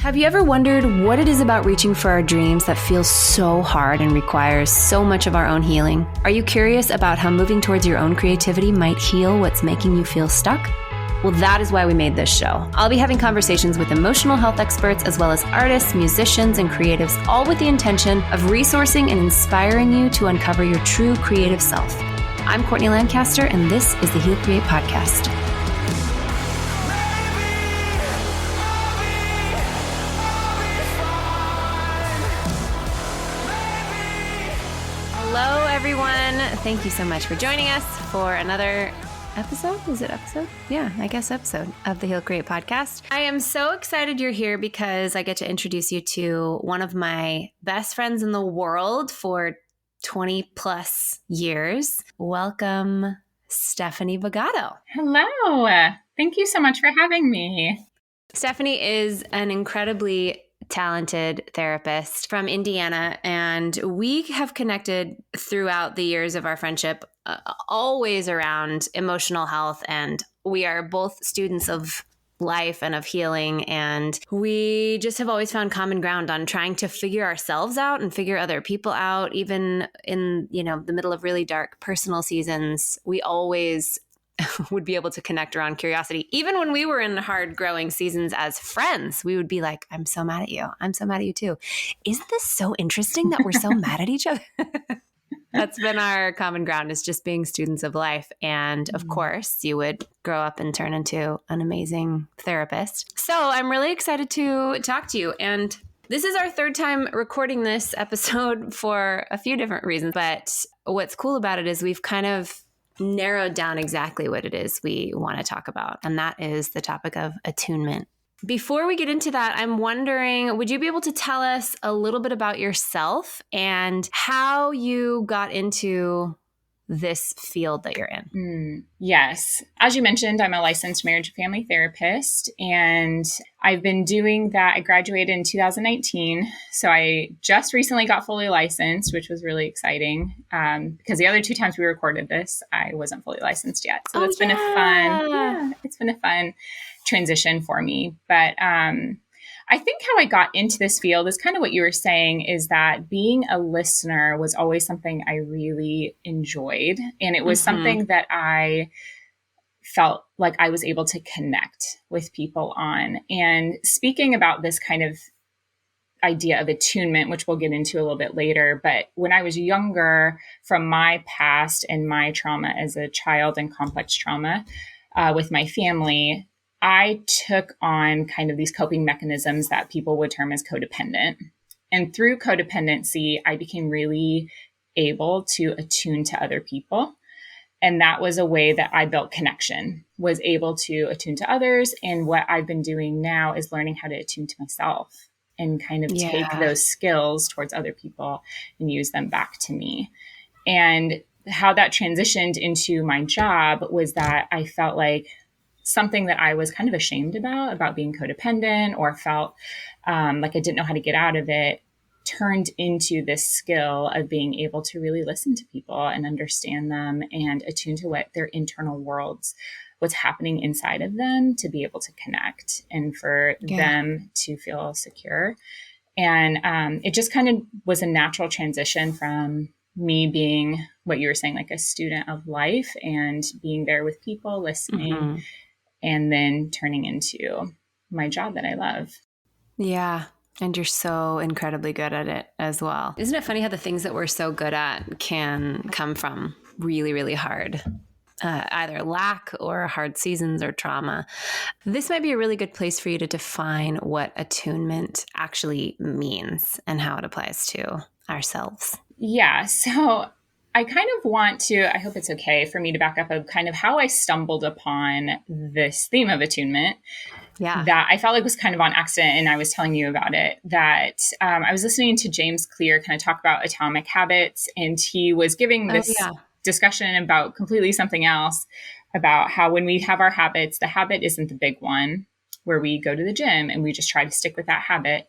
Have you ever wondered what it is about reaching for our dreams that feels so hard and requires so much of our own healing? Are you curious about how moving towards your own creativity might heal what's making you feel stuck? Well, that is why we made this show. I'll be having conversations with emotional health experts as well as artists, musicians, and creatives, all with the intention of resourcing and inspiring you to uncover your true creative self. I'm Courtney Lancaster, and this is the Heal Create podcast. Hello, everyone. Thank you so much for joining us for another episode? Is it episode? Yeah, I guess episode of the Heal Create podcast. I am so excited you're here because I get to introduce you to one of my best friends in the world for 20 plus years. Welcome, Stephanie Bagato. Hello. Thank you so much for having me. Stephanie is an incredibly talented therapist from Indiana, and we have connected throughout the years of our friendship, always around emotional health, and we are both students of life and of healing, and we just have always found common ground on trying to figure ourselves out and figure other people out. Even in, the middle of really dark personal seasons, we always would be able to connect around curiosity. Even when we were in hard growing seasons as friends, we would be like, I'm so mad at you. I'm so mad at you too. Isn't this so interesting that we're so mad at each other? That's been our common ground, is just being students of life. And of course, you would grow up and turn into an amazing therapist. So I'm really excited to talk to you. And this is our third time recording this episode for a few different reasons. But what's cool about it is we've kind of narrowed down exactly what it is we want to talk about. And that is the topic of attunement. Before we get into that, I'm wondering, would you be able to tell us a little bit about yourself and how you got into this field that you're in? Yes. As you mentioned, I'm a licensed marriage and family therapist, and I've been doing that. I graduated in 2019. So I just recently got fully licensed, which was really exciting because the other two times we recorded this, I wasn't fully licensed yet. So it's been a fun transition for me. But I think how I got into this field is kind of what you were saying, is that being a listener was always something I really enjoyed. And it was something that I felt like I was able to connect with people on. And speaking about this kind of idea of attunement, which we'll get into a little bit later, but when I was younger, from my past and my trauma as a child and complex trauma with my family, I took on kind of these coping mechanisms that people would term as codependent. And through codependency, I became really able to attune to other people. And that was a way that I built connection, was able to attune to others. And what I've been doing now is learning how to attune to myself and kind of take those skills towards other people and use them back to me. And how that transitioned into my job was that I felt like something that I was kind of ashamed about being codependent, or felt like I didn't know how to get out of it, turned into this skill of being able to really listen to people and understand them and attune to what their internal worlds, what's happening inside of them, to be able to connect and for them to feel secure. And it just kind of was a natural transition from me being, what you were saying, like a student of life and being there with people, listening, and then turning into my job that I love. Yeah. And you're so incredibly good at it as well. Isn't it funny how the things that we're so good at can come from really, really hard, either lack or hard seasons or trauma? This might be a really good place for you to define what attunement actually means and how it applies to ourselves. Yeah. So I kind of want to, I hope it's okay for me to back up of kind of how I stumbled upon this theme of attunement. That I felt like was kind of on accident, and I was telling you about it, that I was listening to James Clear kind of talk about atomic habits, and he was giving this discussion about completely something else, about how when we have our habits, the habit isn't the big one where we go to the gym and we just try to stick with that habit,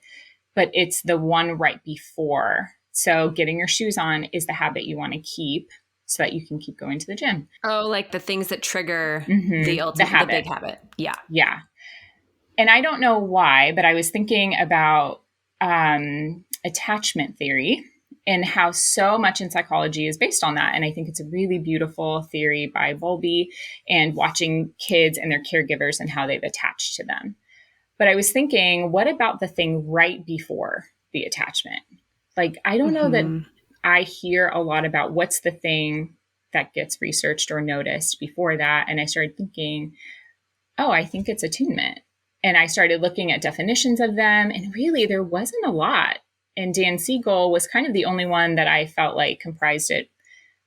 but it's the one right before. So getting your shoes on is the habit you want to keep so that you can keep going to the gym. Oh, like the things that trigger the ultimate, the big habit. Yeah. Yeah. And I don't know why, but I was thinking about attachment theory and how so much in psychology is based on that. And I think it's a really beautiful theory by Bowlby, and watching kids and their caregivers and how they've attached to them. But I was thinking, what about the thing right before the attachment? Like, I don't know that I hear a lot about what's the thing that gets researched or noticed before that. And I started thinking, oh, I think it's attunement. And I started looking at definitions of them, and really there wasn't a lot. And Dan Siegel was kind of the only one that I felt like comprised it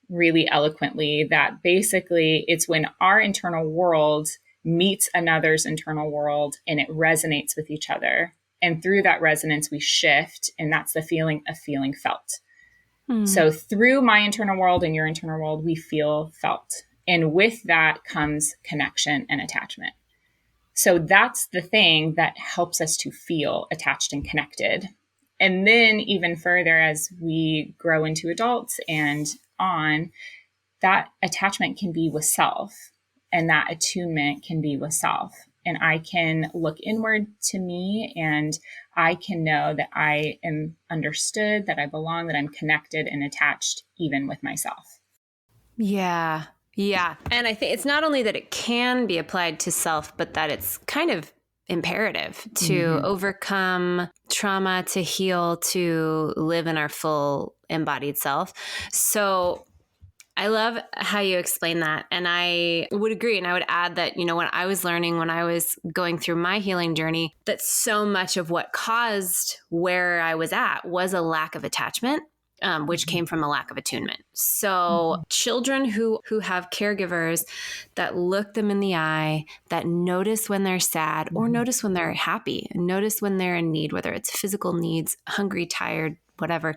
really eloquently, that basically it's when our internal world meets another's internal world and it resonates with each other. And through that resonance, we shift. And that's the feeling of feeling felt. So through my internal world and your internal world, we feel felt. And with that comes connection and attachment. So that's the thing that helps us to feel attached and connected. And then even further, as we grow into adults and on, that attachment can be with self, and that attunement can be with self. And I can look inward to me, and I can know that I am understood, that I belong, that I'm connected and attached even with myself. Yeah. Yeah. And I think it's not only that it can be applied to self, but that it's kind of imperative to overcome trauma, to heal, to live in our full embodied self. So I love how you explain that. And I would agree. And I would add that, when I was learning, when I was going through my healing journey, that so much of what caused where I was at was a lack of attachment. Which came from a lack of attunement. So children who have caregivers that look them in the eye, that notice when they're sad or notice when they're happy, notice when they're in need, whether it's physical needs, hungry, tired, whatever,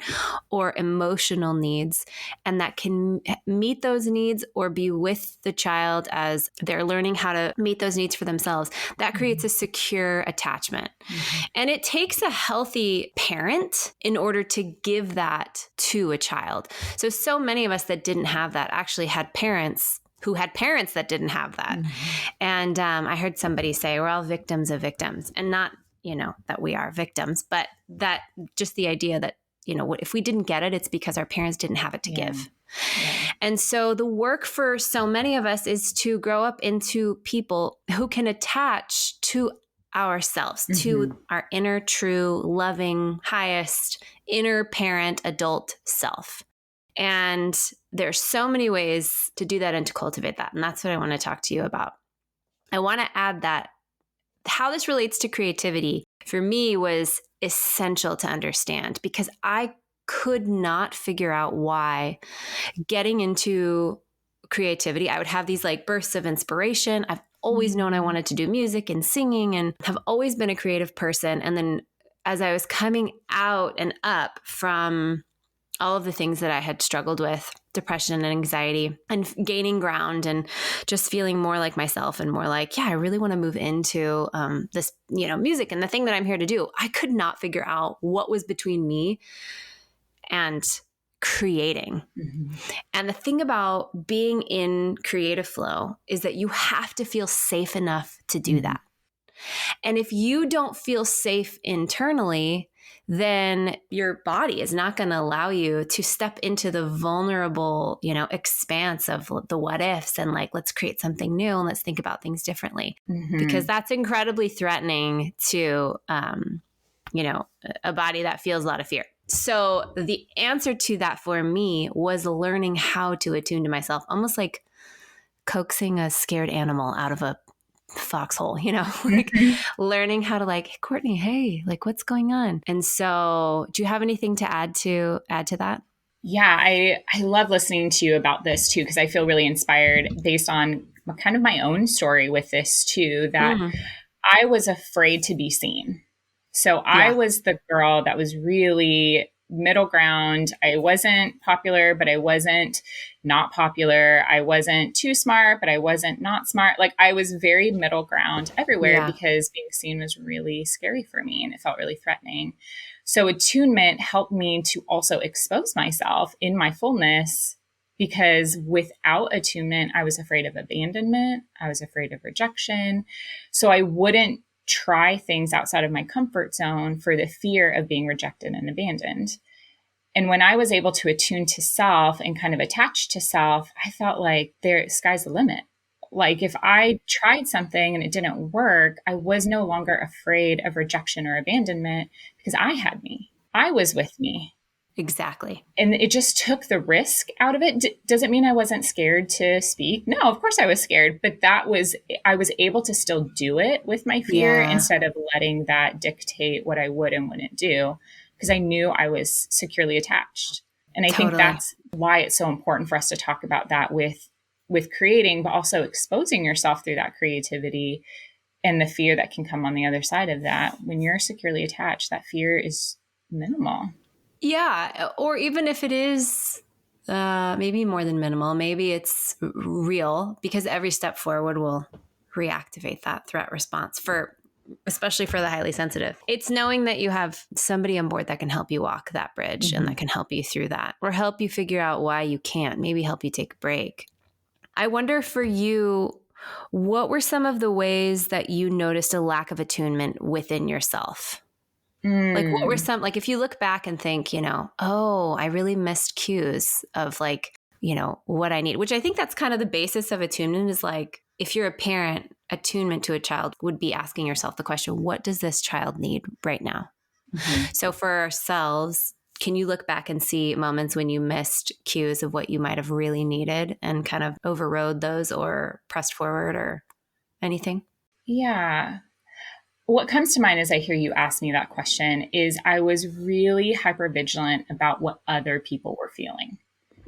or emotional needs, and that can meet those needs or be with the child as they're learning how to meet those needs for themselves, that creates a secure attachment. And it takes a healthy parent in order to give that to a child. So many of us that didn't have that actually had parents who had parents that didn't have that. And I heard somebody say, we're all victims of victims, and not, that we are victims, but that just the idea that, if we didn't get it, it's because our parents didn't have it to give. And so the work for so many of us is to grow up into people who can attach to ourselves, to our inner, true, loving, highest inner parent, adult self. And there's so many ways to do that and to cultivate that. And that's what I want to talk to you about. I want to add that how this relates to creativity for me was essential to understand, because I could not figure out why getting into creativity, I would have these like bursts of inspiration. I've always known I wanted to do music and singing and have always been a creative person. And then as I was coming out and up from all of the things that I had struggled with, depression and anxiety, and gaining ground and just feeling more like myself and more like, I really want to move into this, music and the thing that I'm here to do. I could not figure out what was between me and creating. And the thing about being in creative flow is that you have to feel safe enough to do that. And if you don't feel safe internally, then your body is not going to allow you to step into the vulnerable, expanse of the what ifs and like, let's create something new and let's think about things differently, because that's incredibly threatening to, a body that feels a lot of fear. So the answer to that for me was learning how to attune to myself, almost like coaxing a scared animal out of a foxhole, like learning how to like, Courtney, hey, like what's going on? And so do you have anything to add to that? Yeah, I love listening to you about this too, because I feel really inspired based on kind of my own story with this too, that I was afraid to be seen. So I was the girl that was really middle ground. I wasn't popular, but I wasn't not popular. I wasn't too smart, but I wasn't not smart. Like I was very middle ground everywhere because being seen was really scary for me and it felt really threatening. So attunement helped me to also expose myself in my fullness, because without attunement, I was afraid of abandonment. I was afraid of rejection. So I wouldn't try things outside of my comfort zone for the fear of being rejected and abandoned. And when I was able to attune to self and kind of attach to self, I felt like sky's the limit. Like if I tried something and it didn't work, I was no longer afraid of rejection or abandonment because I had me. I was with me. Exactly. And it just took the risk out of it. Does it mean I wasn't scared to speak? No, of course I was scared, but I was able to still do it with my fear instead of letting that dictate what I would and wouldn't do, because I knew I was securely attached. And I think that's why it's so important for us to talk about that with creating, but also exposing yourself through that creativity and the fear that can come on the other side of that. When you're securely attached, that fear is minimal. Yeah. Or even if it is maybe more than minimal, maybe it's real, because every step forward will reactivate that threat response, especially for the highly sensitive. It's knowing that you have somebody on board that can help you walk that bridge and that can help you through that, or help you figure out why you can't, maybe help you take a break. I wonder for you, what were some of the ways that you noticed a lack of attunement within yourself? Like what were some, like if you look back and think, oh, I really missed cues of like, what I need, which I think that's kind of the basis of attunement, is like, if you're a parent, attunement to a child would be asking yourself the question, what does this child need right now? So for ourselves, can you look back and see moments when you missed cues of what you might have really needed and kind of overrode those or pressed forward or anything? Yeah. What comes to mind as I hear you ask me that question is I was really hypervigilant about what other people were feeling.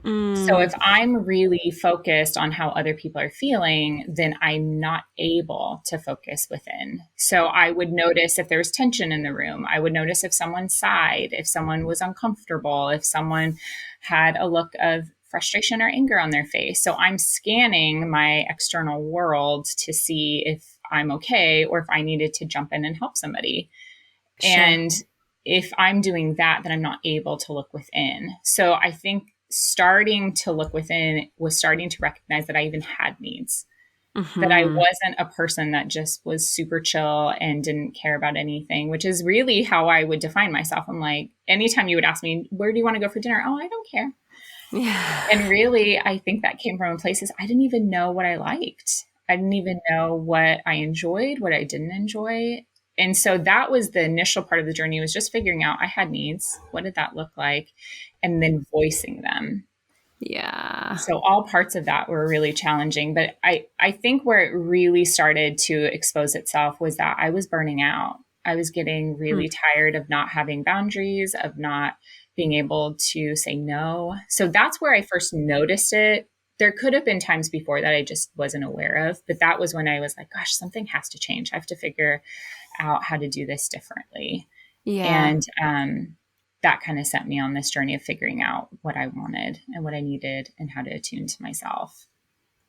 So if I'm really focused on how other people are feeling, then I'm not able to focus within. So I would notice if there was tension in the room. I would notice if someone sighed, if someone was uncomfortable, if someone had a look of frustration or anger on their face. So I'm scanning my external world to see if I'm okay or if I needed to jump in and help somebody. Sure. And if I'm doing that, then I'm not able to look within. So I think starting to look within was starting to recognize that I even had needs, that I wasn't a person that just was super chill and didn't care about anything, which is really how I would define myself. I'm like, anytime you would ask me, where do you want to go for dinner? Oh, I don't care. Yeah. And really, I think that came from places I didn't even know what I liked. I didn't even know what I enjoyed, what I didn't enjoy. And so that was the initial part of the journey, was just figuring out I had needs. What did that look like? And then voicing them. Yeah. So all parts of that were really challenging. But I think where it really started to expose itself was that I was burning out. I was getting really tired of not having boundaries, of not being able to say no. So that's where I first noticed it. There could have been times before that I just wasn't aware of, but that was when I was like, gosh, something has to change. I have to figure out how to do this differently. Yeah. And that kind of sent me on this journey of figuring out what I wanted and what I needed and how to attune to myself.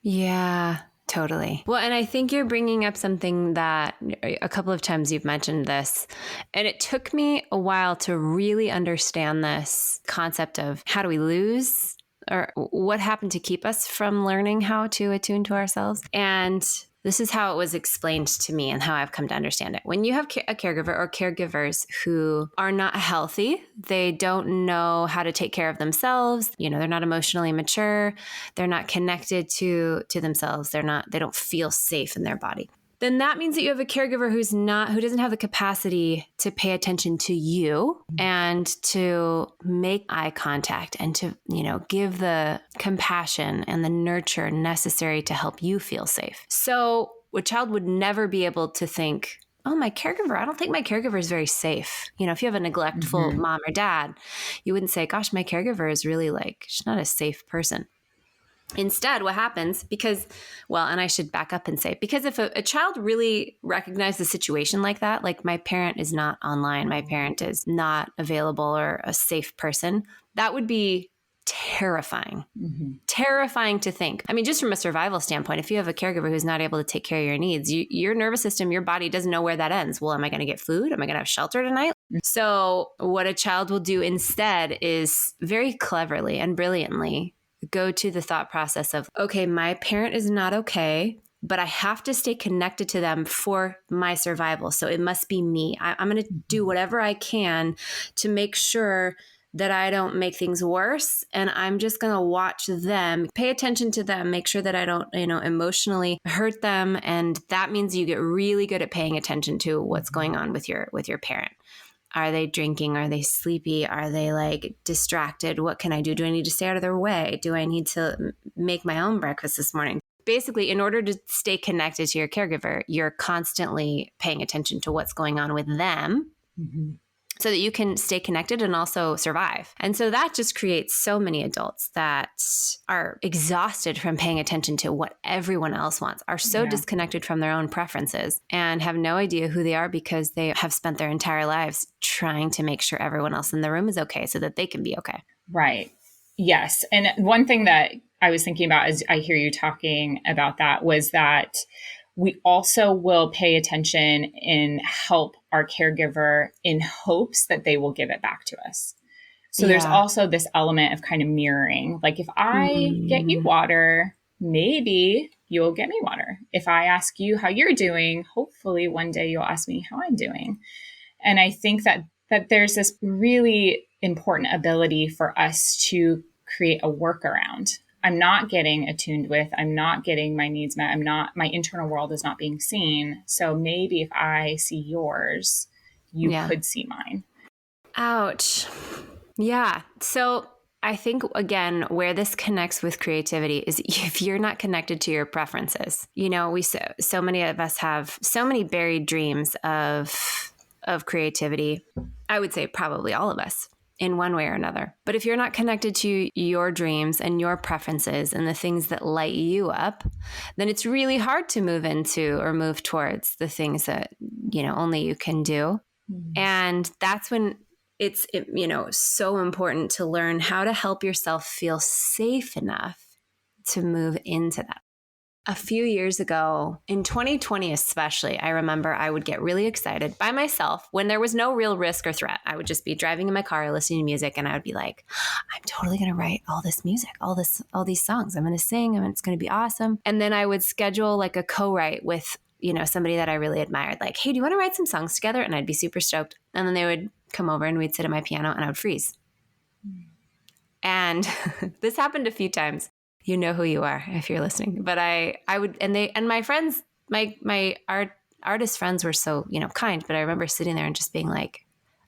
Yeah, totally. Well, and I think you're bringing up something that a couple of times you've mentioned this, and it took me a while to really understand this concept of how do we lose, or what happened to keep us from learning how to attune to ourselves. And this is how it was explained to me and how I've come to understand it. When you have a caregiver or caregivers who are not healthy, they don't know how to take care of themselves. They're not emotionally mature. They're not connected to themselves. They don't feel safe in their body. Then that means that you have a caregiver who doesn't have the capacity to pay attention to you and to make eye contact and to, give the compassion and the nurture necessary to help you feel safe. So a child would never be able to think, oh, I don't think my caregiver is very safe. If you have a neglectful mom or dad, you wouldn't say, gosh, my caregiver is really she's not a safe person. Instead, what happens, and I should back up and say, because if a child really recognized the situation like that, like my parent is not online, my parent is not available or a safe person, that would be terrifying. Terrifying to think. I mean, just from a survival standpoint, if you have a caregiver who's not able to take care of your needs, your nervous system, your body doesn't know where that ends. Well, am I going to get food? Am I going to have shelter tonight? So what a child will do instead is very cleverly and brilliantly go to the thought process of, okay, my parent is not okay. but I have to stay connected to them for my survival. So it must be me. I'm going to do whatever I can to make sure that I don't make things worse. And I'm just going to watch them, pay attention to them, make sure that I don't, emotionally hurt them. And that means you get really good at paying attention to what's going on with your parent. Are they drinking? Are they sleepy? Are they like distracted? What can I do? Do I need to stay out of their way? Do I need to make my own breakfast this morning? Basically, in order to stay connected to your caregiver, you're constantly paying attention to what's going on with them. Mm-hmm. So that you can stay connected and also survive. And so that just creates so many adults that are exhausted from paying attention to what everyone else wants, are so disconnected from their own preferences and have no idea who they are because they have spent their entire lives trying to make sure everyone else in the room is okay so that they can be okay. Right. Yes. And one thing that I was thinking about as I hear you talking about that was that we also will pay attention and help our caregiver in hopes that they will give it back to us. So there's also this element of kind of mirroring. Like if I get you water, maybe you'll get me water. If I ask you how you're doing, hopefully one day you'll ask me how I'm doing. And I think that there's this really important ability for us to create a workaround. I'm not getting attuned with, I'm not getting my needs met. My internal world is not being seen. So maybe if I see yours, you could see mine. Ouch. Yeah. So I think, again, where this connects with creativity is if you're not connected to your preferences. So many of us have so many buried dreams of creativity. I would say probably all of us in one way or another. But if you're not connected to your dreams and your preferences and the things that light you up, then it's really hard to move into or move towards the things that, only you can do. And that's when it's so important to learn how to help yourself feel safe enough to move into that. A few years ago, in 2020 especially, I remember I would get really excited by myself when there was no real risk or threat. I would just be driving in my car listening to music, and I would be like, I'm totally going to write all this music, all these songs. I'm going to sing, and it's going to be awesome. And then I would schedule like a co-write with somebody that I really admired, like, hey, do you want to write some songs together? And I'd be super stoked. And then they would come over and we'd sit at my piano and I would freeze. And this happened a few times. You know who you are if you're listening. But I would, and my friends, my artist friends were so, kind. But I remember sitting there and just being like,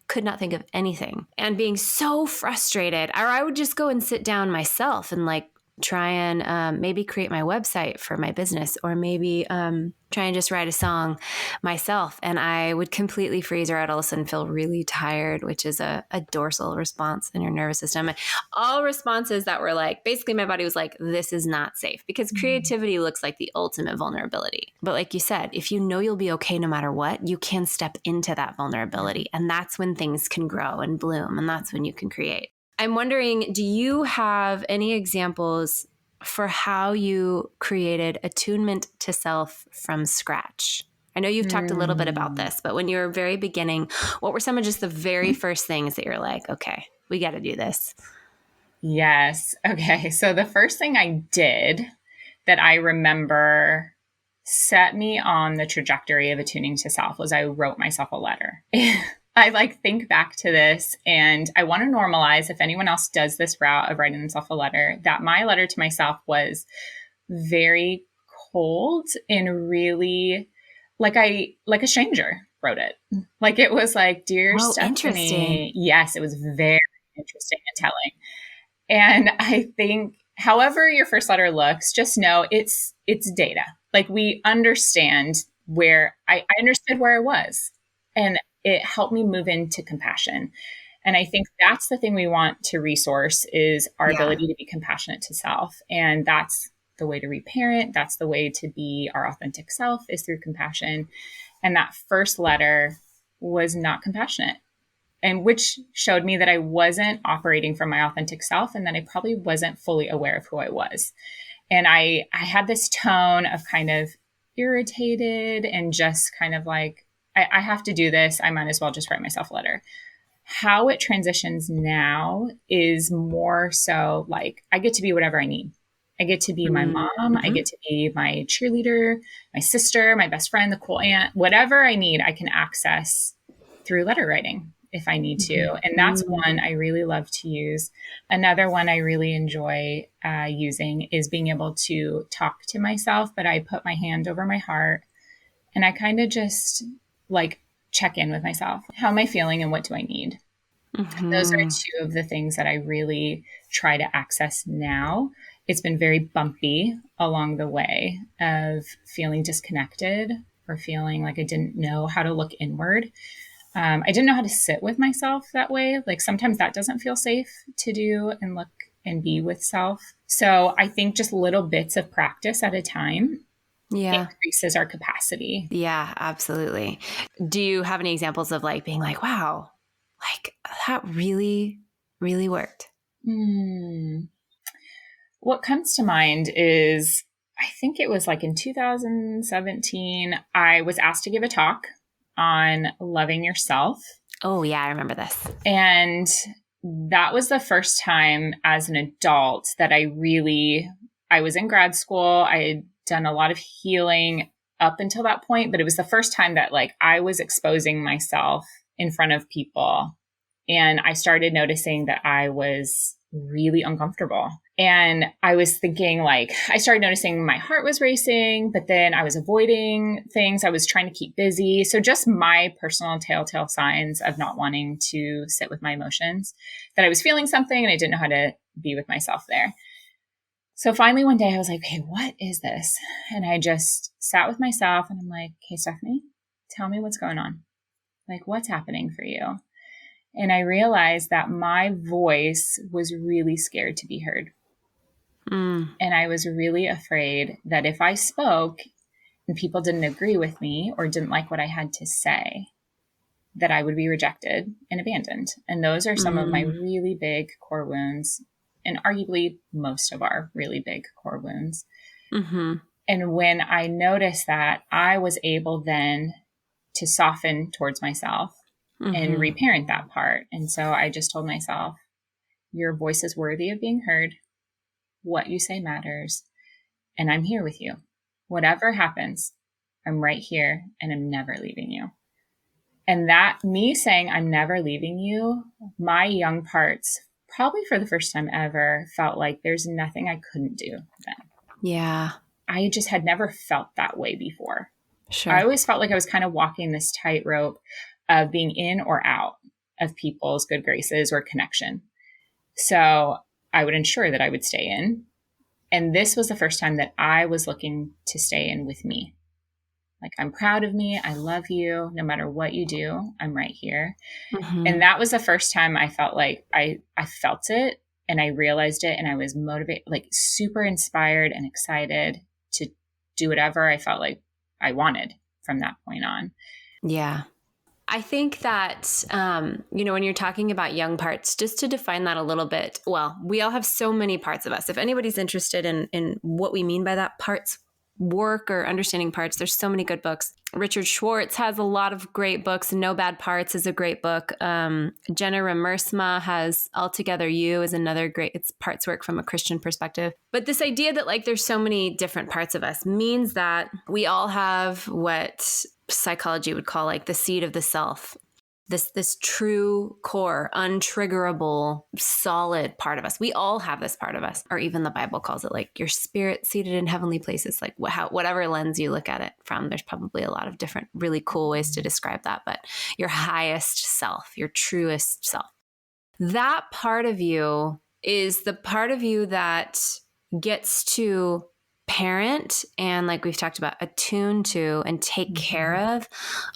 could not think of anything and being so frustrated. Or I would just go and sit down myself and like try and maybe create my website for my business, or maybe try and just write a song myself. And I would completely freeze, or I'd all of a sudden feel really tired, which is a dorsal response in your nervous system. All responses that were like, basically my body was like, this is not safe, because creativity looks like the ultimate vulnerability. But like you said, if you know you'll be okay no matter what, you can step into that vulnerability. And that's when things can grow and bloom. And that's when you can create. I'm wondering, do you have any examples for how you created attunement to self from scratch? I know you've talked a little bit about this, but when you were very beginning, what were some of just the very first things that you're like, okay, we got to do this? Yes. Okay. So the first thing I did that I remember set me on the trajectory of attuning to self was I wrote myself a letter. I think back to this, and I want to normalize, if anyone else does this route of writing themselves a letter, that my letter to myself was very cold and really like a stranger wrote it. Like it was like, dear Stephanie. Yes, it was very interesting and telling. And I think however your first letter looks, just know it's data. Like we understand where I understood where I was, and it helped me move into compassion. And I think that's the thing we want to resource is our ability to be compassionate to self. And that's the way to reparent. That's the way to be our authentic self, is through compassion. And that first letter was not compassionate, and which showed me that I wasn't operating from my authentic self, and that I probably wasn't fully aware of who I was. And I had this tone of kind of irritated and just kind of like, I have to do this. I might as well just write myself a letter. How it transitions now is more so like I get to be whatever I need. I get to be my mom. I get to be my cheerleader, my sister, my best friend, the cool aunt, whatever I need, I can access through letter writing if I need to. And that's one I really love to use. Another one I really enjoy using is being able to talk to myself, but I put my hand over my heart and I kind of just like check in with myself. How am I feeling and what do I need? Those are two of the things that I really try to access now. It's been very bumpy along the way of feeling disconnected or feeling like I didn't know how to look inward. I didn't know how to sit with myself that way. Like sometimes that doesn't feel safe to do and look and be with self. So I think just little bits of practice at a time increases our capacity. Yeah, absolutely. Do you have any examples of like being like, wow, like that really, really worked? What comes to mind is, I think it was like in 2017, I was asked to give a talk on loving yourself. Oh, yeah, I remember this. And that was the first time as an adult that I was in grad school. I had done a lot of healing up until that point, but it was the first time that like I was exposing myself in front of people. And I started noticing that I was really uncomfortable. And I was thinking like, I started noticing my heart was racing, but then I was avoiding things. I was trying to keep busy. So just my personal telltale signs of not wanting to sit with my emotions, that I was feeling something and I didn't know how to be with myself there. So finally one day I was like, hey, what is this? And I just sat with myself and I'm like, hey, Stephanie, tell me what's going on. Like, what's happening for you? And I realized that my voice was really scared to be heard. And I was really afraid that if I spoke and people didn't agree with me or didn't like what I had to say, that I would be rejected and abandoned. And those are some of my really big core wounds, and arguably most of our really big core wounds. And when I noticed that, I was able then to soften towards myself and reparent that part. And so I just told myself, your voice is worthy of being heard. What you say matters. And I'm here with you. Whatever happens, I'm right here and I'm never leaving you. And that me saying I'm never leaving you, my young parts, probably for the first time ever, felt like there's nothing I couldn't do then. Yeah. I just had never felt that way before. Sure. I always felt like I was kind of walking this tightrope of being in or out of people's good graces or connection. So I would ensure that I would stay in. And this was the first time that I was looking to stay in with me. Like, I'm proud of me. I love you. No matter what you do, I'm right here. And that was the first time I felt like I felt it and I realized it, and I was motivated, like super inspired and excited to do whatever I felt like I wanted from that point on. Yeah. I think that, when you're talking about young parts, just to define that a little bit, well, we all have so many parts of us. If anybody's interested in what we mean by that, parts work or understanding parts, there's so many good books. Richard Schwartz has a lot of great books. No Bad Parts is a great book. Jenna Remersma has Altogether You is another great, it's parts work from a Christian perspective. But this idea that like there's so many different parts of us means that we all have what psychology would call like the seed of the self. This true core, untriggerable, solid part of us. We all have this part of us, or even the Bible calls it like your spirit seated in heavenly places. Like whatever lens you look at it from, there's probably a lot of different really cool ways to describe that. But your highest self, your truest self, that part of you is the part of you that gets to parent and, like we've talked about, attune to and take care of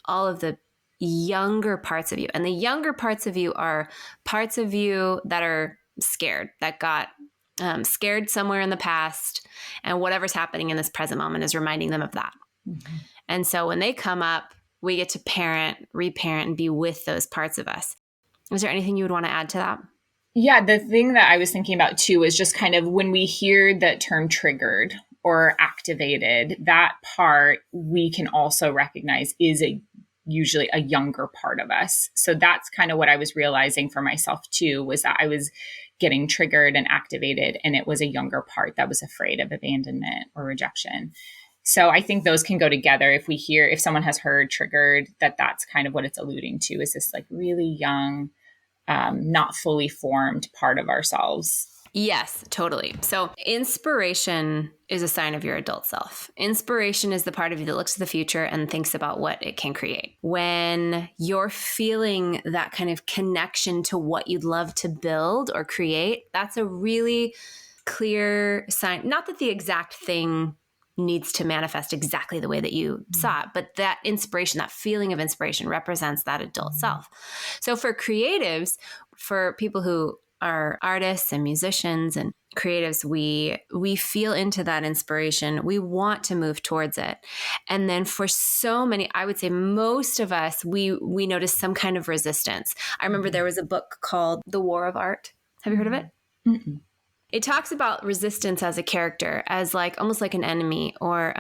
all of the younger parts of you. And the younger parts of you are parts of you that are scared, that got scared somewhere in the past. And whatever's happening in this present moment is reminding them of that. And so when they come up, we get to parent, reparent, and be with those parts of us. Is there anything you would want to add to that? Yeah, the thing that I was thinking about too is just kind of when we hear that term triggered or activated, that part we can also recognize is usually a younger part of us. So that's kind of what I was realizing for myself too, was that I was getting triggered and activated, and it was a younger part that was afraid of abandonment or rejection. So I think those can go together. If someone has heard triggered, that's kind of what it's alluding to, is this like really young, not fully formed part of ourselves. Yes, totally. So inspiration is a sign of your adult self. Inspiration is the part of you that looks to the future and thinks about what it can create. When you're feeling that kind of connection to what you'd love to build or create, that's a really clear sign. Not that the exact thing needs to manifest exactly the way that you saw it, but that inspiration, that feeling of inspiration represents that adult self. So for creatives, for people who are artists and musicians and creatives, we feel into that inspiration. We want to move towards it. And then for so many, I would say most of us, we notice some kind of resistance. I remember there was a book called The War of Art. Have you heard of it? Mm-hmm. It talks about resistance as a character, as like almost like an enemy or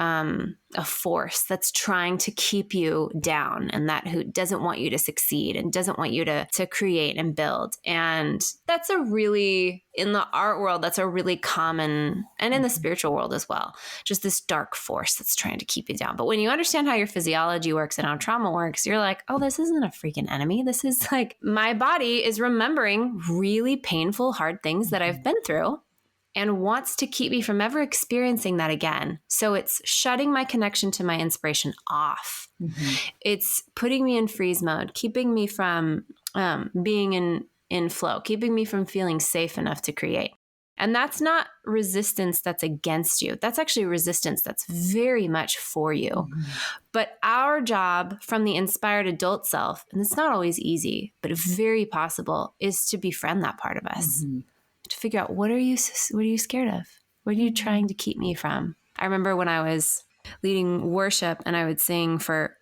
a force that's trying to keep you down, and that who doesn't want you to succeed and doesn't want you to create and build. And that's a really, in the art world, that's a really common, and in the spiritual world as well, just this dark force that's trying to keep you down. But when you understand how your physiology works and how trauma works, you're like, oh, this isn't a freaking enemy. This is like my body is remembering really painful, hard things that I've been through and wants to keep me from ever experiencing that again. So it's shutting my connection to my inspiration off. Mm-hmm. It's putting me in freeze mode, keeping me from being in flow, keeping me from feeling safe enough to create. And that's not resistance that's against you. That's actually resistance that's very much for you. Mm-hmm. But our job from the inspired adult self, and it's not always easy, but very possible, is to befriend that part of us. Mm-hmm. To figure out what are you scared of? What are you trying to keep me from? I remember when I was leading worship and I would sing for,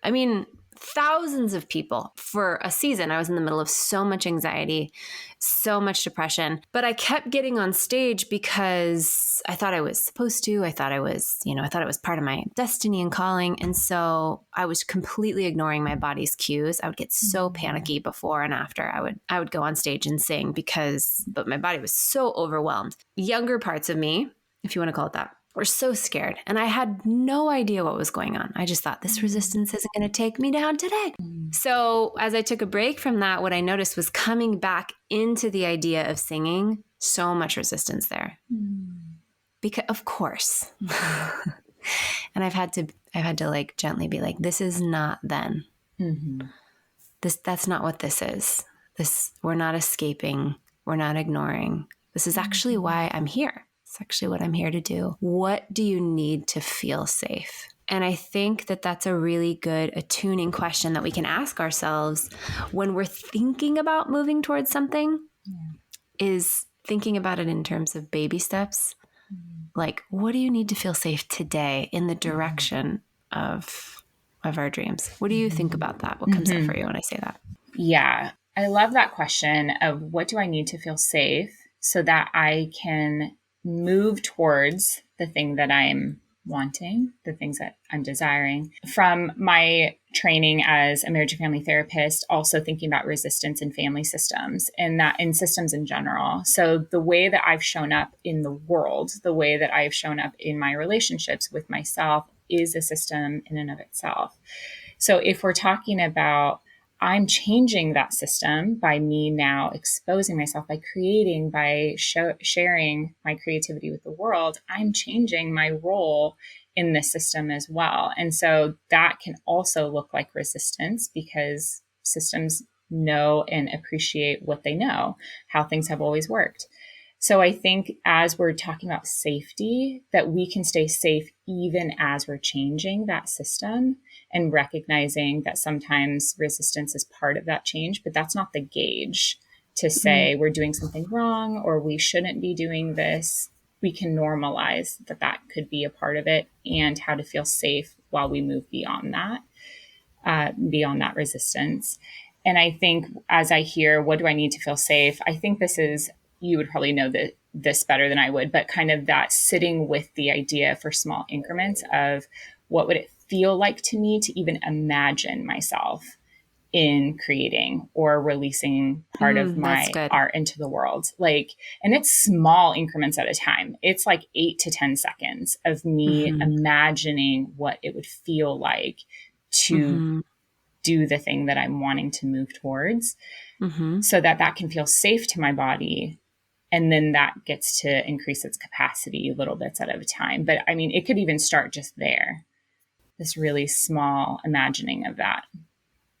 thousands of people for a season. I was in the middle of so much anxiety, so much depression, but I kept getting on stage because I thought I was supposed to. I thought it was part of my destiny and calling. And so I was completely ignoring my body's cues. I would get so panicky before and after I would go on stage and sing but my body was so overwhelmed. Younger parts of me, if you want to call it that, were so scared. And I had no idea what was going on. I just thought, this resistance isn't going to take me down today. So as I took a break from that, what I noticed was coming back into the idea of singing, so much resistance there. Because of course. And I've had to like gently be like, this is not then. Mm-hmm. That's not what this is. We're not escaping. We're not ignoring. This is actually why I'm here. It's actually what I'm here to do. What do you need to feel safe? And I think that that's a really good attuning question that we can ask ourselves when we're thinking about moving towards something, is thinking about it in terms of baby steps. Like, what do you need to feel safe today in the direction of our dreams? What do you think about that? What comes up for you when I say that? Yeah, I love that question of what do I need to feel safe so that I can move towards the thing that I'm wanting, the things that I'm desiring. From my training as a marriage and family therapist, also thinking about resistance in family systems and that in systems in general. So the way that I've shown up in the world, the way that I've shown up in my relationships with myself is a system in and of itself. So if we're talking about I'm changing that system by me now exposing myself, by creating, by sharing my creativity with the world, I'm changing my role in this system as well. And so that can also look like resistance because systems know and appreciate what they know, how things have always worked. So I think as we're talking about safety, that we can stay safe even as we're changing that system and recognizing that sometimes resistance is part of that change, but that's not the gauge to say we're doing something wrong or we shouldn't be doing this. We can normalize that could be a part of it and how to feel safe while we move beyond that resistance. And I think as I hear, what do I need to feel safe? I think this is, you would probably know this better than I would, but kind of that sitting with the idea for small increments of what would it feel like to me to even imagine myself in creating or releasing part of That's my good. art into the world. Like, and it's small increments at a time. It's like 8 to 10 seconds of me imagining what it would feel like to do the thing that I'm wanting to move towards, so that that can feel safe to my body. And then that gets to increase its capacity little bits at a time. But I mean, it could even start just there, this really small imagining of that.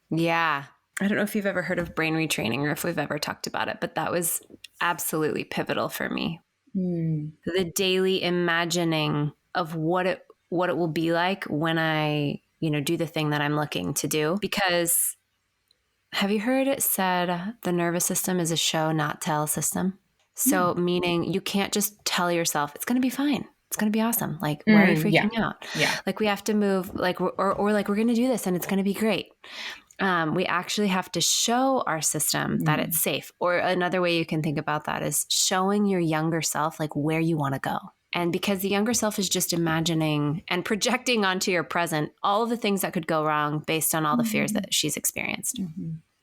Yeah. I don't know if you've ever heard of brain retraining or if we've ever talked about it, but that was absolutely pivotal for me. The daily imagining of what it will be like when I, do the thing that I'm looking to do. Because have you heard it said the nervous system is a show, not tell system? So meaning you can't just tell yourself it's going to be fine. It's going to be awesome. Like, why are you freaking out? Yeah. Like we have to move, like, or like we're going to do this and it's going to be great. We actually have to show our system that it's safe. Or another way you can think about that is showing your younger self, like where you want to go. And because the younger self is just imagining and projecting onto your present all of the things that could go wrong based on all the fears that she's experienced.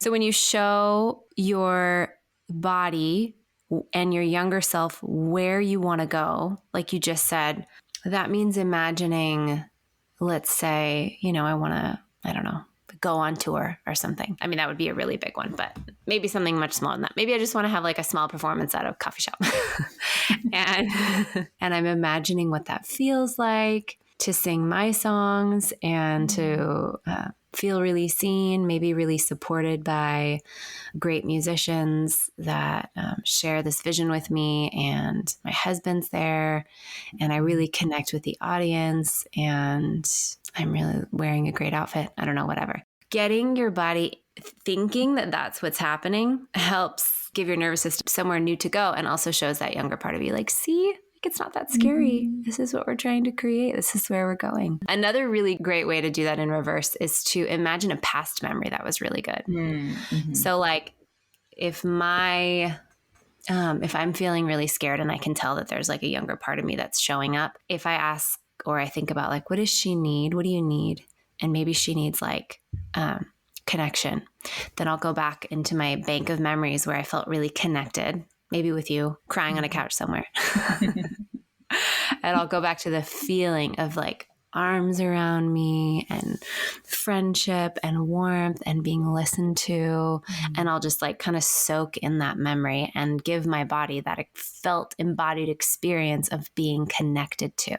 So when you show your body and your younger self where you want to go, like you just said, that means imagining, let's say, I want to, I don't know, go on tour or something. I mean, that would be a really big one, but maybe something much smaller than that. Maybe I just want to have like a small performance at a coffee shop. and I'm imagining what that feels like to sing my songs and to feel really seen, maybe really supported by great musicians that share this vision with me, and my husband's there, and I really connect with the audience, and I'm really wearing a great outfit. I don't know, whatever. Getting your body thinking that that's what's happening helps give your nervous system somewhere new to go, and also shows that younger part of you like, see, it's not that scary. This is what we're trying to create. This is where we're going. Another really great way to do that in reverse is to imagine a past memory that was really good. So like if I'm feeling really scared and I can tell that there's like a younger part of me that's showing up, if I ask or I think about like, what does she need? What do you need? And maybe she needs like connection. Then I'll go back into my bank of memories where I felt really connected, maybe with you crying on a couch somewhere. And I'll go back to the feeling of like arms around me and friendship and warmth and being listened to. And I'll just like kind of soak in that memory and give my body that felt embodied experience of being connected to.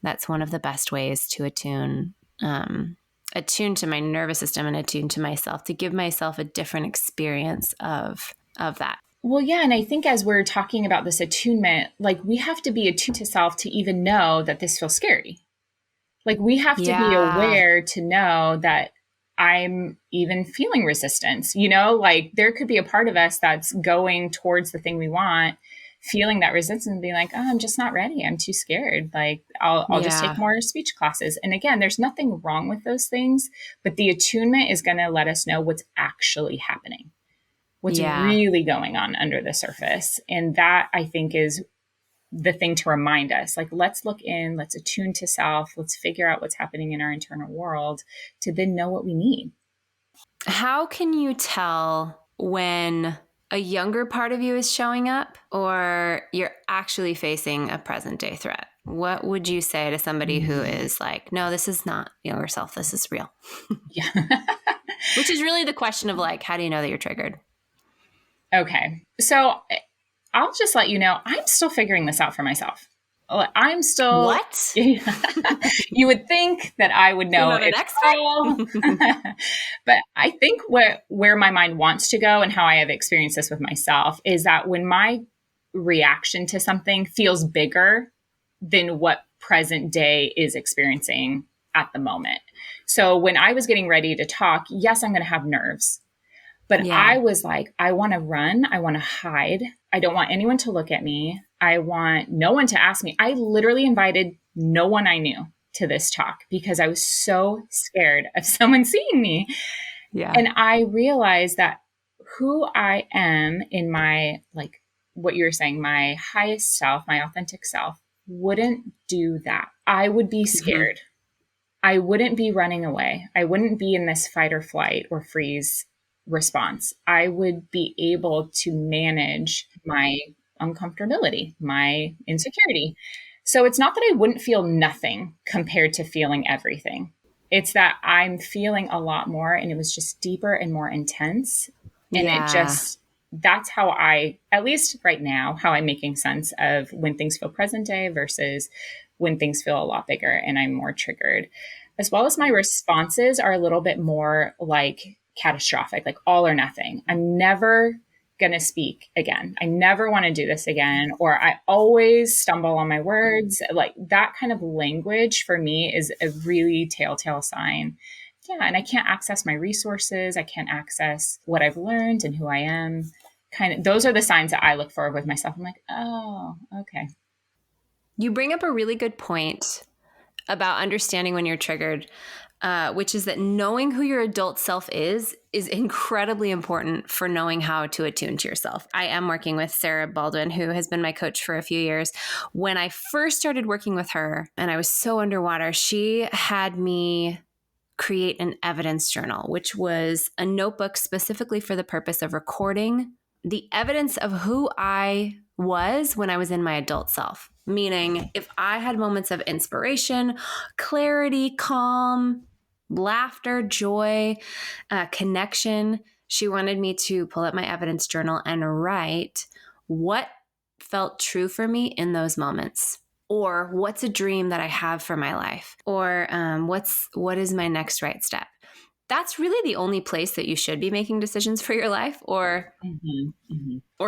That's one of the best ways to attune to my nervous system and attune to myself, to give myself a different experience of that. Well, yeah. And I think as we're talking about this attunement, like we have to be attuned to self to even know that this feels scary. Like we have to be aware to know that I'm even feeling resistance, like there could be a part of us that's going towards the thing we want, feeling that resistance and being like, oh, I'm just not ready. I'm too scared. Like I'll just take more speech classes. And again, there's nothing wrong with those things, but the attunement is going to let us know what's actually happening. What's really going on under the surface. And that I think is the thing to remind us, like, let's look in, let's attune to self, let's figure out what's happening in our internal world to then know what we need. How can you tell when a younger part of you is showing up or you're actually facing a present day threat? What would you say to somebody who is like, no, this is not younger self, this is real? Yeah. Which is really the question of like, how do you know that you're triggered? Okay. So I'll just let you know, I'm still figuring this out for myself. I'm still... What? You would think that I would know it all. But I think where my mind wants to go and how I have experienced this with myself is that when my reaction to something feels bigger than what present day is experiencing at the moment. So when I was getting ready to talk, yes, I'm going to have nerves. But I was like, I want to run. I want to hide. I don't want anyone to look at me. I want no one to ask me. I literally invited no one I knew to this talk because I was so scared of someone seeing me. Yeah. And I realized that who I am in my, like what you're saying, my highest self, my authentic self, wouldn't do that. I would be scared. I wouldn't be running away. I wouldn't be in this fight or flight or freeze response. I would be able to manage my uncomfortability, my insecurity. So it's not that I wouldn't feel nothing compared to feeling everything. It's that I'm feeling a lot more, and it was just deeper and more intense. And it Yeah. just, that's how I, at least right now, how I'm making sense of when things feel present day versus when things feel a lot bigger and I'm more triggered. As well as my responses are a little bit more like catastrophic, like all or nothing. I'm never going to speak again. I never want to do this again. Or I always stumble on my words. Like that kind of language for me is a really telltale sign. Yeah. And I can't access my resources. I can't access what I've learned and who I am. Kind of, those are the signs that I look for with myself. I'm like, oh, okay. You bring up a really good point about understanding when you're triggered, which is that knowing who your adult self is incredibly important for knowing how to attune to yourself. I am working with Sarah Baldwin, who has been my coach for a few years. When I first started working with her and I was so underwater, she had me create an evidence journal, which was a notebook specifically for the purpose of recording the evidence of who I was when I was in my adult self. Meaning, if I had moments of inspiration, clarity, calm, laughter, joy, connection, she wanted me to pull up my evidence journal and write what felt true for me in those moments. Or what's a dream that I have for my life? Or what is my next right step? That's really the only place that you should be making decisions for your life or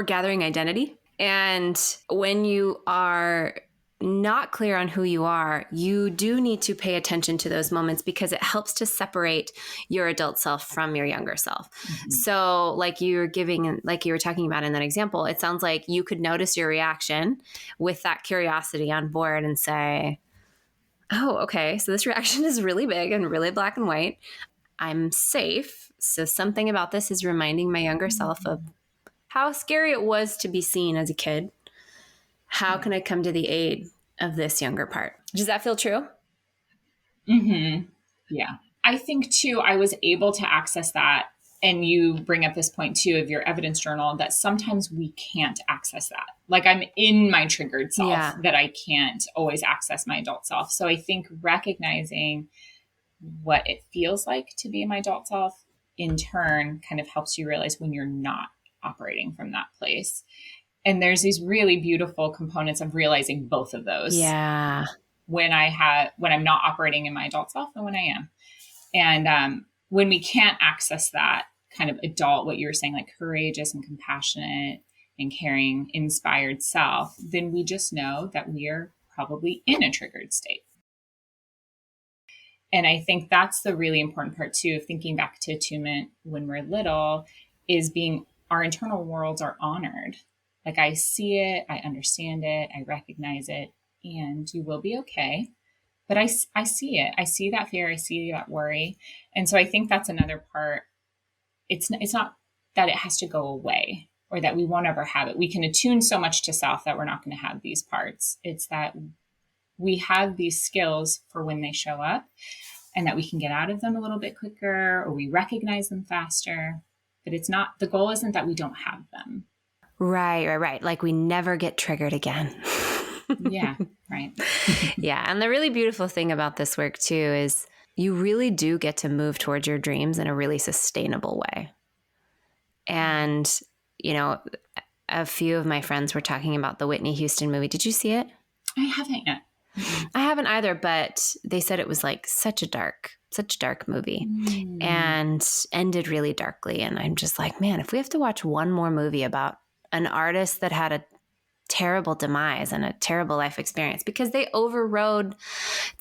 gathering identity. And when you are not clear on who you are, you do need to pay attention to those moments because it helps to separate your adult self from your younger self. So like you were talking about in that example, it sounds like you could notice your reaction with that curiosity on board and say, oh, okay, so this reaction is really big and really black and white. I'm safe. So something about this is reminding my younger self of how scary it was to be seen as a kid. How can I come to the aid of this younger part? Does that feel true? Yeah. I think too, I was able to access that. And you bring up this point too of your evidence journal that sometimes we can't access that. Like I'm in my triggered self that I can't always access my adult self. So I think recognizing what it feels like to be my adult self in turn kind of helps you realize when you're not operating from that place. And there's these really beautiful components of realizing both of those. Yeah. When I'm not operating in my adult self and when I am. And when we can't access that kind of adult, what you were saying, like courageous and compassionate and caring, inspired self, then we just know that we're probably in a triggered state. And I think that's the really important part too of thinking back to attunement when we're little is being our internal worlds are honored. Like I see it, I understand it, I recognize it, and you will be okay. But I see it. I see that fear. I see that worry. And so I think that's another part. It's not that it has to go away or that we won't ever have it. We can attune so much to self that we're not going to have these parts. It's that we have these skills for when they show up and that we can get out of them a little bit quicker or we recognize them faster. But it's not, the goal isn't that we don't have them. Right. Like we never get triggered again. Yeah, right. Yeah. And the really beautiful thing about this work too is you really do get to move towards your dreams in a really sustainable way. And, you know, a few of my friends were talking about the Whitney Houston movie. Did you see it? I haven't yet. I haven't either, but they said it was like such a dark movie and ended really darkly. And I'm just like, man, if we have to watch one more movie about an artist that had a terrible demise and a terrible life experience because they overrode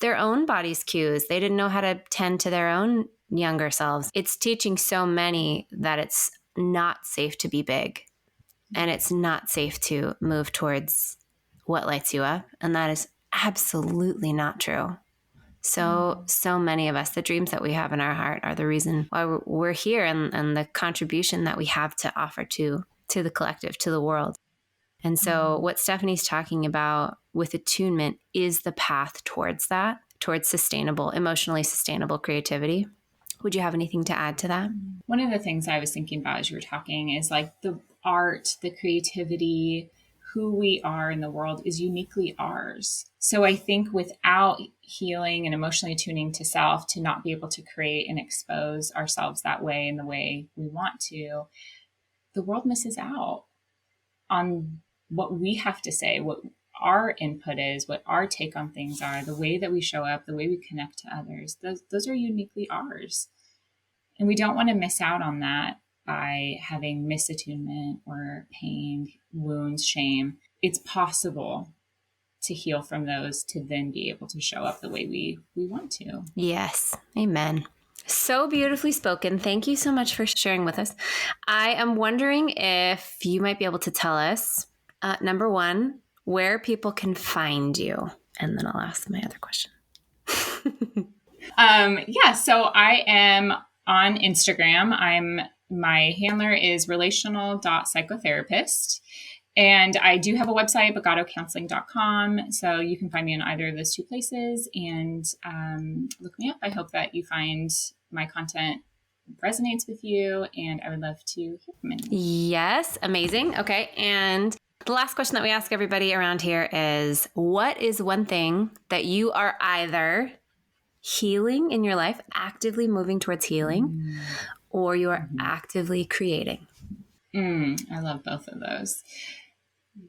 their own body's cues. They didn't know how to tend to their own younger selves. It's teaching so many that it's not safe to be big and it's not safe to move towards what lights you up. And that is absolutely not true. So many of us, the dreams that we have in our heart are the reason why we're here and the contribution that we have to offer to the collective, to the world. And so what Stephanie's talking about with attunement is the path towards that, towards emotionally sustainable creativity. Would you have anything to add to that? One of the things I was thinking about as you were talking is like the art, the creativity, who we are in the world is uniquely ours. So I think without healing and emotionally tuning to self, to not be able to create and expose ourselves that way in the way we want to, the world misses out on what we have to say, what our input is, what our take on things are, the way that we show up, the way we connect to others. Those are uniquely ours. And we don't want to miss out on that by having misattunement or pain, wounds, shame. It's possible to heal from those to then be able to show up the way we want to. Yes. Amen. So beautifully spoken. Thank you so much for sharing with us. I am wondering if you might be able to tell us, number one, where people can find you. And then I'll ask my other question. So I am on Instagram. My handler is relational.psychotherapist. And I do have a website, bagatocounseling.com. So you can find me in either of those two places and look me up. I hope that you find my content resonates with you, and I would love to hear from you. Yes, amazing. Okay. And the last question that we ask everybody around here is, what is one thing that you are either healing in your life, actively moving towards healing, or you are actively creating? I love both of those.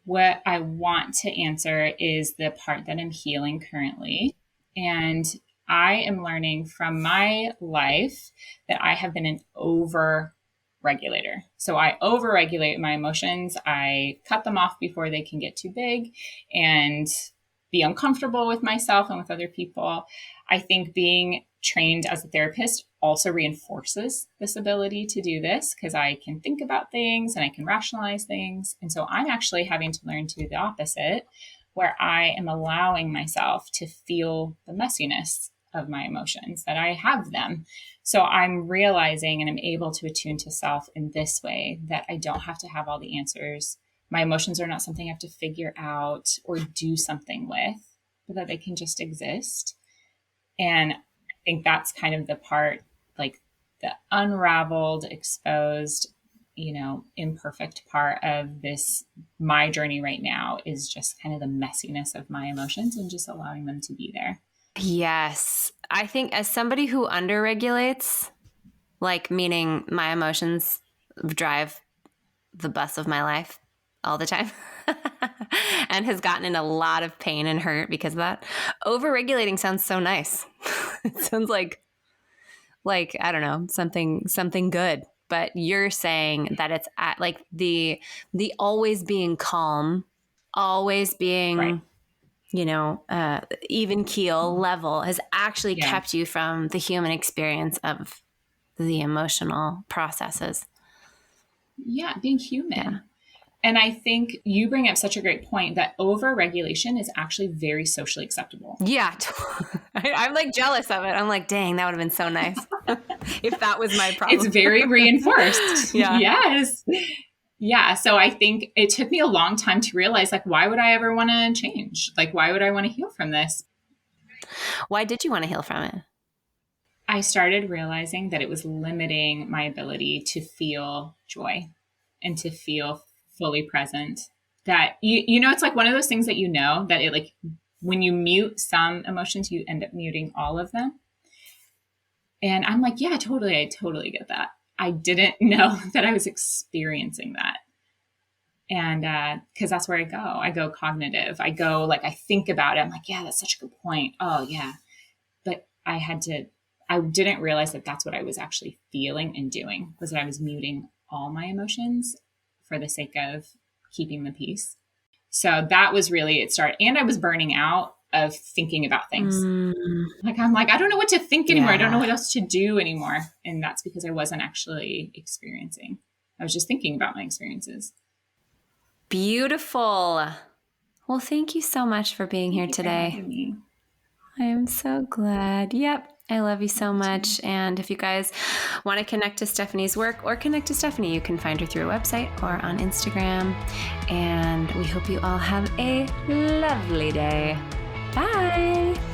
What I want to answer is the part that I'm healing currently. And I am learning from my life that I have been an over regulator. So I overregulate my emotions. I cut them off before they can get too big and be uncomfortable with myself and with other people. I think being trained as a therapist also reinforces this ability to do this because I can think about things and I can rationalize things. And so I'm actually having to learn to do the opposite, where I am allowing myself to feel the messiness of my emotions, that I have them. So I'm realizing and I'm able to attune to self in this way, that I don't have to have all the answers. My emotions are not something I have to figure out or do something with, but that they can just exist. And I think that's kind of the part, like the unraveled, exposed, imperfect part of this, my journey right now is just kind of the messiness of my emotions and just allowing them to be there. Yes. I think as somebody who underregulates, like meaning my emotions drive the bus of my life all the time and has gotten in a lot of pain and hurt because of that. Overregulating sounds so nice. It sounds like, I don't know, something good. But you're saying that it's at like the always being calm, always being, right. Even keel level has actually kept you from the human experience of the emotional processes. Yeah, being human. Yeah. And I think you bring up such a great point that over-regulation is actually very socially acceptable. Yeah. I'm like jealous of it. I'm like, dang, that would have been so nice if that was my problem. It's very reinforced. Yeah. Yes. Yeah. So I think it took me a long time to realize, like, why would I ever want to change? Like, why would I want to heal from this? Why did you want to heal from it? I started realizing that it was limiting my ability to feel joy and to feel fully present. That, it's like one of those things that that it, like, when you mute some emotions, you end up muting all of them. And I'm like, yeah, totally. I totally get that. I didn't know that I was experiencing that. And because that's where I go cognitive. I go, like, I think about it. I'm like, yeah, that's such a good point. Oh, yeah. But I didn't realize that that's what I was actually feeling and doing, was that I was muting all my emotions for the sake of keeping the peace. So that was really it started. And I was burning out of thinking about things. I'm like, I don't know what to think anymore. Yeah. I don't know what else to do anymore. And that's because I wasn't actually experiencing. I was just thinking about my experiences. Beautiful. Well, thank you so much for being here today. I am so glad. Yep. I love you so much. And if you guys want to connect to Stephanie's work or connect to Stephanie, you can find her through a website or on Instagram. And we hope you all have a lovely day. Bye.